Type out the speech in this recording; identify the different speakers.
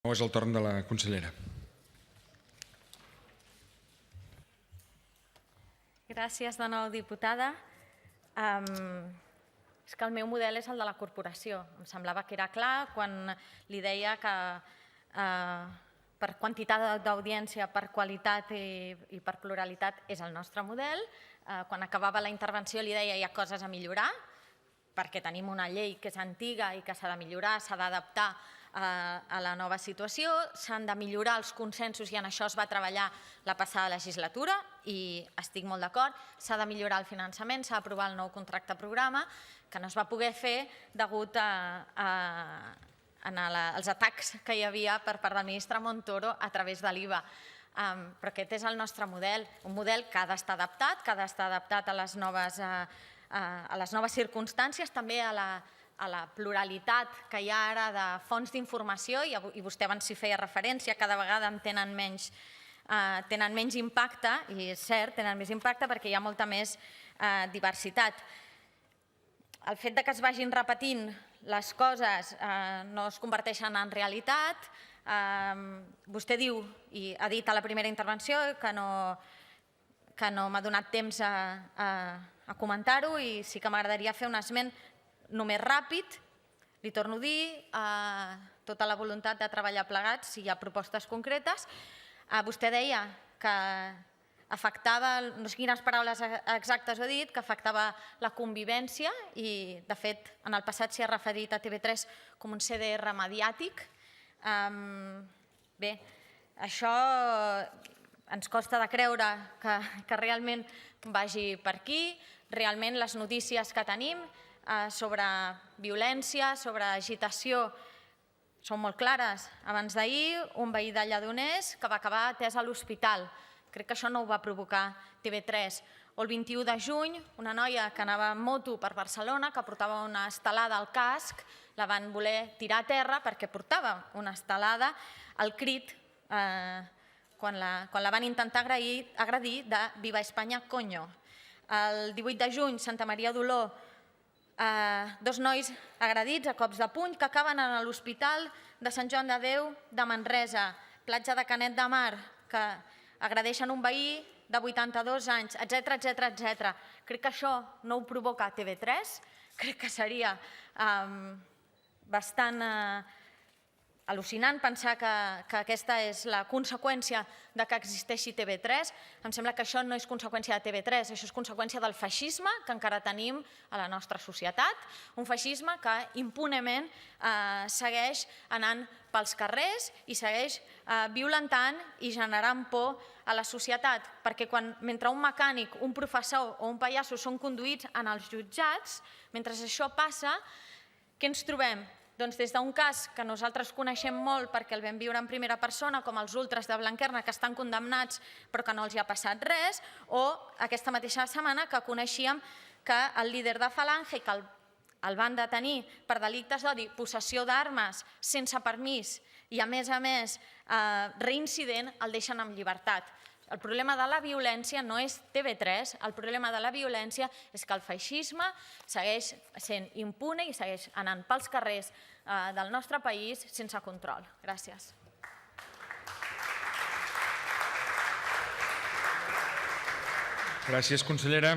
Speaker 1: És el torn de la consellera.
Speaker 2: Gràcies de nou, diputada. És que el meu model és el de la corporació. Em semblava que era clar quan li deia que per quantitat d'audiència, per qualitat i per pluralitat és el nostre model. Quan acabava la intervenció li deia hi ha coses a millorar, perquè tenim una llei que és antiga i que s'ha de millorar, s'ha d'adaptar a la nova situació, s'han de millorar els consensos i en això es va treballar la passada legislatura i estic molt d'acord. S'ha de millorar el finançament, s'ha d'aprovar el nou contracte programa, que no es va poder fer degut als atacs que hi havia per part del ministre Montoro a través de l'IVA. Però aquest és el nostre model, un model que ha d'estar adaptat, a les noves circumstàncies, també a la pluralitat que hi ha ara de fonts d'informació, i vostè abans s'hi feia referència, cada vegada tenen menys impacte, i és cert, tenen més impacte perquè hi ha molta més diversitat. El fet que es vagin repetint les coses no es converteixen en realitat. Vostè diu, i ha dit a la primera intervenció, que no m'ha donat temps a comentar-ho, i sí que m'agradaria fer un esment només ràpid. Li torno a dir, tota la voluntat de treballar plegats si hi ha propostes concretes. Vostè deia que afectava, no sé quines paraules exactes ho ha dit, que afectava la convivència i, de fet, en el passat s'hi ha referit a TV3 com un CDR mediàtic. Bé, això ens costa de creure que realment vagi per aquí. Realment les notícies que tenim sobre violència, sobre agitació, són molt clares. Abans d'ahir, un veí de Lledoners que va acabar atès a l'hospital. Crec que això no ho va provocar TV3. O el 21 de juny, una noia que anava en moto per Barcelona, que portava una estelada al casc, la van voler tirar a terra perquè portava una estelada al crit quan la van intentar agredir de «Viva España, coño». El 18 de juny, Santa Maria d'Oló, dos nois agredits a cops de puny que acaben a l'Hospital de Sant Joan de Déu de Manresa, platja de Canet de Mar, que agredeixen un veí de 82 anys, etc. Crec que això no ho provoca TV3, crec que seria bastant al·lucinant pensar que aquesta és la conseqüència de que existeixi TV3. Em sembla que això no és conseqüència de TV3, això és conseqüència del feixisme que encara tenim a la nostra societat, un feixisme que impunement segueix anant pels carrers i segueix violentant i generant por a la societat, perquè mentre un mecànic, un professor o un pallasso són conduïts en els jutjats, mentre això passa, què ens trobem? Doncs des d'un cas que nosaltres coneixem molt perquè el vam viure en primera persona, com els ultres de Blanquerna, que estan condemnats però que no els hi ha passat res, o aquesta mateixa setmana que coneixíem que el líder de Falange, que el van detenir per delictes d'odi, possessió d'armes sense permís i, a més, reincident, el deixen en llibertat. El problema de la violència no és TV3, el problema de la violència és que el feixisme segueix sent impune i segueix anant pels carrers del nostre país sense control. Gràcies.
Speaker 1: Gràcies, consellera.